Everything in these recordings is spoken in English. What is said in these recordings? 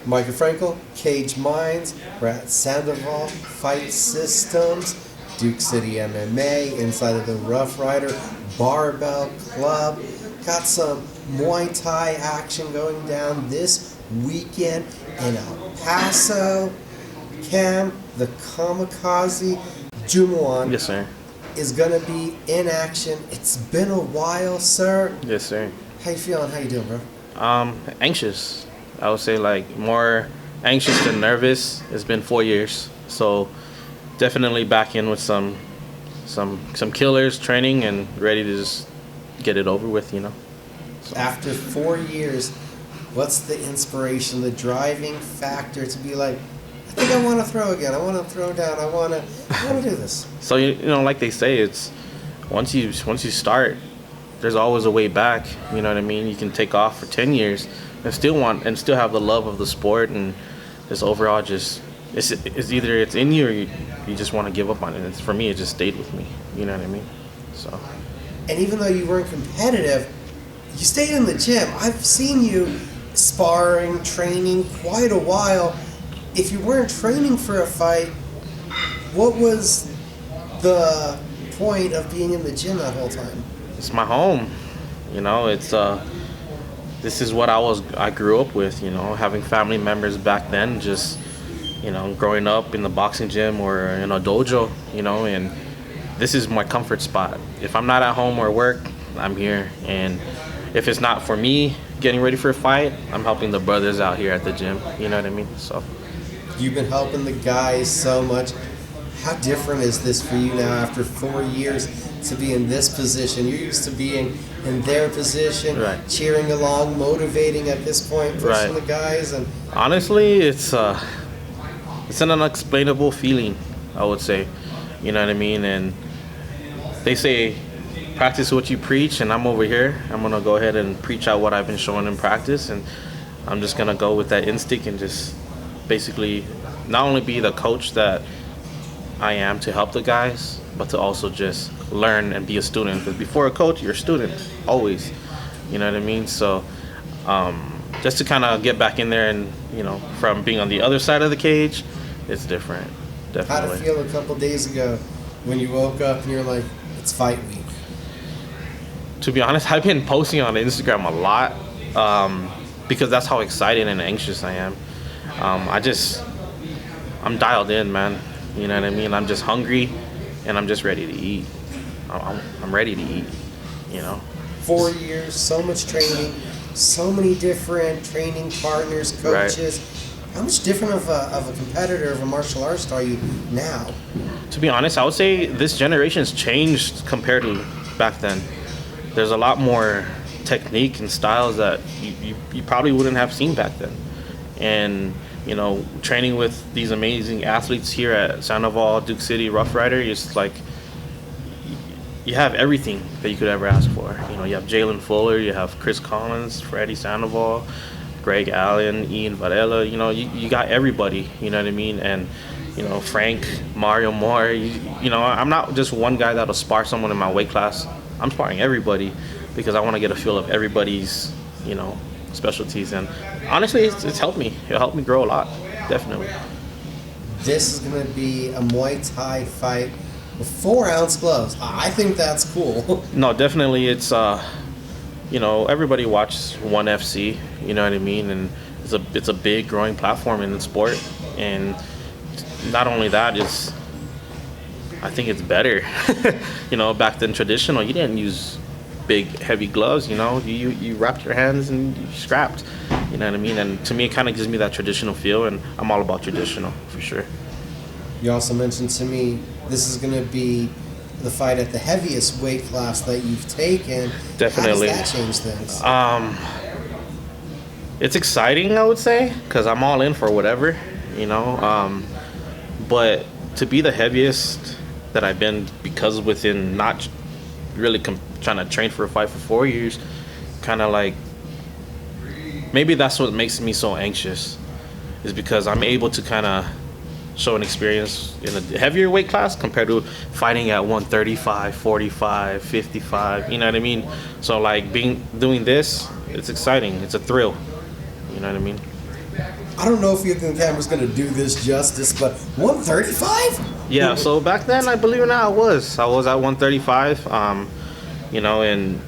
Michael Frankel, Cage Minds, we're at Sandoval Fight Systems, Duke City MMA, inside of the Rough Rider Barbell Club. Got some Muay Thai action going down this weekend in El Paso. Cam, the Kamikaze, Jumawan, Yes, sir. is going to be in action. It's been a while, sir. Yes, sir. How you feeling? How you doing, bro? Anxious. I would say like more anxious than nervous. It's been 4 years, so definitely back in with some killers training and ready to just get it over with, you know. So. After 4 years, what's the inspiration, the driving factor to be like, I think I want to throw again. I want to throw down. I want to do this. So you know, like they say, it's once you start, there's always a way back. You know what I mean? You can take off for 10 years and still have the love of the sport, and just overall just it's either it's in you or you just want to give up on it. For me, it just stayed with me. You know what I mean? So. And even though you weren't competitive, you stayed in the gym. I've seen you sparring, training quite a while. If you weren't training for a fight, what was the point of being in the gym that whole time? It's my home. You know, it's this is what I grew up with, you know, having family members back then, just, you know, growing up in the boxing gym or in a dojo, you know, and this is my comfort spot. If I'm not at home or work, I'm here. And if it's not for me getting ready for a fight, I'm helping the brothers out here at the gym, you know what I mean? So you've been helping the guys so much. How different is this for you now after 4 years to be in this position? You're used to being in their position, right, cheering along, motivating at this point, pushing right, the guys. And honestly, it's an unexplainable feeling, I would say. You know what I mean? And they say, practice what you preach, and I'm over here. I'm going to go ahead and preach out what I've been showing in practice, and I'm just going to go with that instinct and just basically not only be the coach that I am to help the guys, but to also just learn and be a student. Because before a coach, you're a student, always. You know what I mean? So just to kind of get back in there and, you know, from being on the other side of the cage, it's different, definitely. How did it feel a couple days ago when you woke up and you're like, it's fight week? To be honest, I've been posting on Instagram a lot because that's how excited and anxious I am. I'm dialed in, man. You know what I mean? I'm just hungry, and I'm just ready to eat. I'm ready to eat, you know? 4 years, so much training, so many different training partners, coaches. Right. How much different of a competitor, of a martial artist are you now? To be honest, I would say this generation's changed compared to back then. There's a lot more technique and styles that you probably wouldn't have seen back then. And, you know, training with these amazing athletes here at Sandoval, Duke City, Rough Rider, it's like you have everything that you could ever ask for. You know, you have Jalen Fuller, you have Chris Collins, Freddie Sandoval, Greg Allen, Ian Varela. You know, you got everybody, you know what I mean? And, you know, Frank, Mario Moore, you know, I'm not just one guy that'll spar someone in my weight class. I'm sparring everybody because I want to get a feel of everybody's, you know, specialties. And honestly, it's helped me. It helped me grow a lot, definitely. This is going to be a Muay Thai fight with 4-ounce gloves. I think that's cool. No, definitely. It's, you know, everybody watches ONE FC, you know what I mean? And it's a big growing platform in the sport. And not only that, I think it's better. You know, back then traditional, you didn't use big heavy gloves, you know, you wrapped your hands and you scrapped, you know what I mean? And to me, it kind of gives me that traditional feel, and I'm all about traditional for sure. You also mentioned to me this is going to be the fight at the heaviest weight class that you've taken. Definitely. How does that change things? It's exciting, I would say, because I'm all in for whatever, you know, but to be the heaviest that I've been, because within not really trying to train for a fight for 4 years, kind of like, maybe that's what makes me so anxious, is because I'm able to kind of show an experience in a heavier weight class compared to fighting at 135, 45, 55, you know what I mean? So like doing this, it's exciting, it's a thrill, you know what I mean? I don't know if you think the camera's going to do this justice, but 135? Yeah, so back then, I believe it or not, I was at 135. You know, and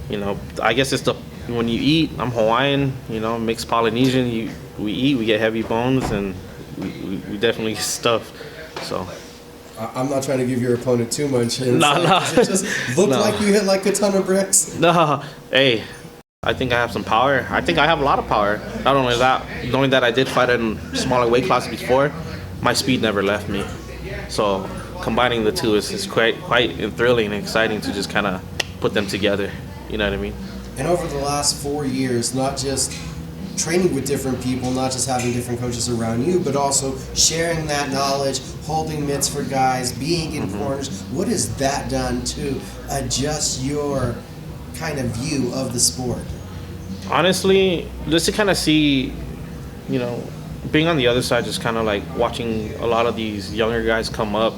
you know, I guess it's the when you eat. I'm Hawaiian, you know, mixed Polynesian. We eat, we get heavy bones, and we definitely get stuffed. So. I'm not trying to give your opponent too much insight. No. It just looked like you hit like a ton of bricks. No, hey, I think I have some power. I think I have a lot of power. Not only that, knowing that I did fight in smaller weight classes before, my speed never left me. So combining the two is quite thrilling and exciting to just kind of put them together. You know what I mean? And over the last 4 years, not just training with different people, not just having different coaches around you, but also sharing that knowledge, holding mitts for guys, being in corners. What has that done to adjust your kind of view of the sport? Honestly, just to kind of see, you know, being on the other side, just kind of like watching a lot of these younger guys come up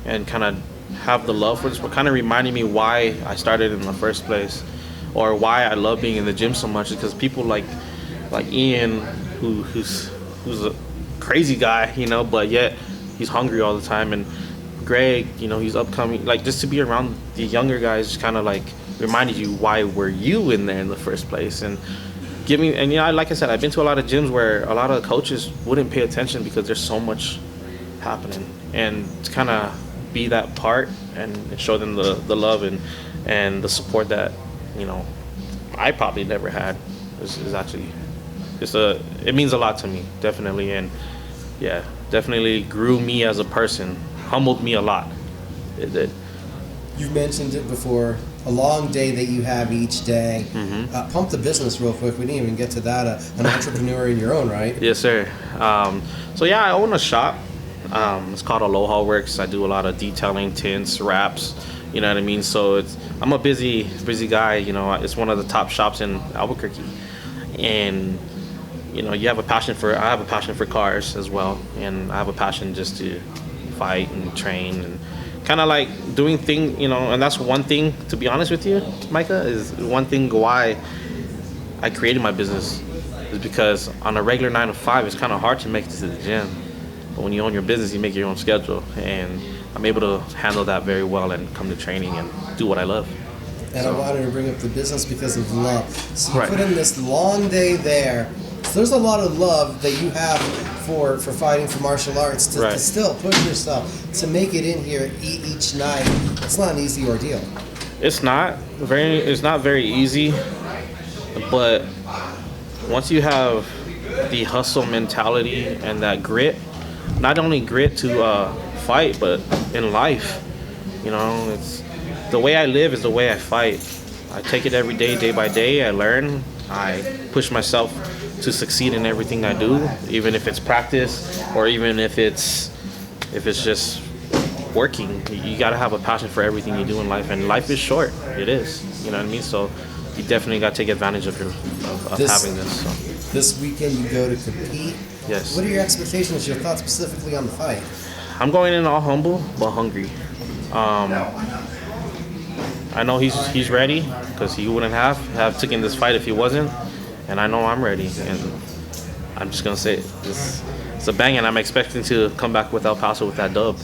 and kind of have the love for this sport, kind of reminding me why I started in the first place, or why I love being in the gym so much, because people like Ian, who's a crazy guy, you know, but yet he's hungry all the time, and Greg, you know, he's upcoming. Like, just to be around the younger guys, just kind of like reminded you why were you in there in the first place, and and you know, like I said, I've been to a lot of gyms where a lot of coaches wouldn't pay attention because there's so much happening, and to kind of be that part and show them the love and the support that, you know, I probably never had is actually it means a lot to me, definitely. And yeah, definitely grew me as a person, humbled me a lot. It did. You've mentioned it before, a long day that you have each day. Pump the business real quick. We didn't even get to that. An entrepreneur in your own right. Yes, sir. So yeah, I own a shop. It's called Aloha Works. I do a lot of detailing, tints, wraps. You know what I mean? So I'm a busy guy. You know, it's one of the top shops in Albuquerque, and you know, I have a passion for cars as well, and I have a passion just to fight and train and kind of like doing things, you know. And that's one thing, to be honest with you, Micah, is one thing why I created my business, is because on a regular 9 to 5, it's kind of hard to make it to the gym. But when you own your business, you make your own schedule, and I'm able to handle that very well and come to training and do what I love. And I wanted to bring up the business because of love. So you Right. put in this long day there. So there's a lot of love that you have for fighting, for martial arts, to, Right. to still push yourself, to make it in here each night. It's not an easy ordeal. It's not very easy, but once you have the hustle mentality and that grit, not only grit to fight, but in life, you know, it's the way I live is the way I fight. I take it every day, day by day. I learn. I push myself to succeed in everything I do, even if it's practice or even if it's just working. You got to have a passion for everything you do in life, and life is short. It is, you know what I mean? So you definitely got to take advantage of having this. So. This weekend you go to compete. Yes. What are your expectations, your thoughts specifically on the fight? I'm going in all humble but hungry. I know he's ready, because he wouldn't have taken this fight if he wasn't, and I know I'm ready. And I'm just gonna say it's a bang, and I'm expecting to come back with El Paso with that dub.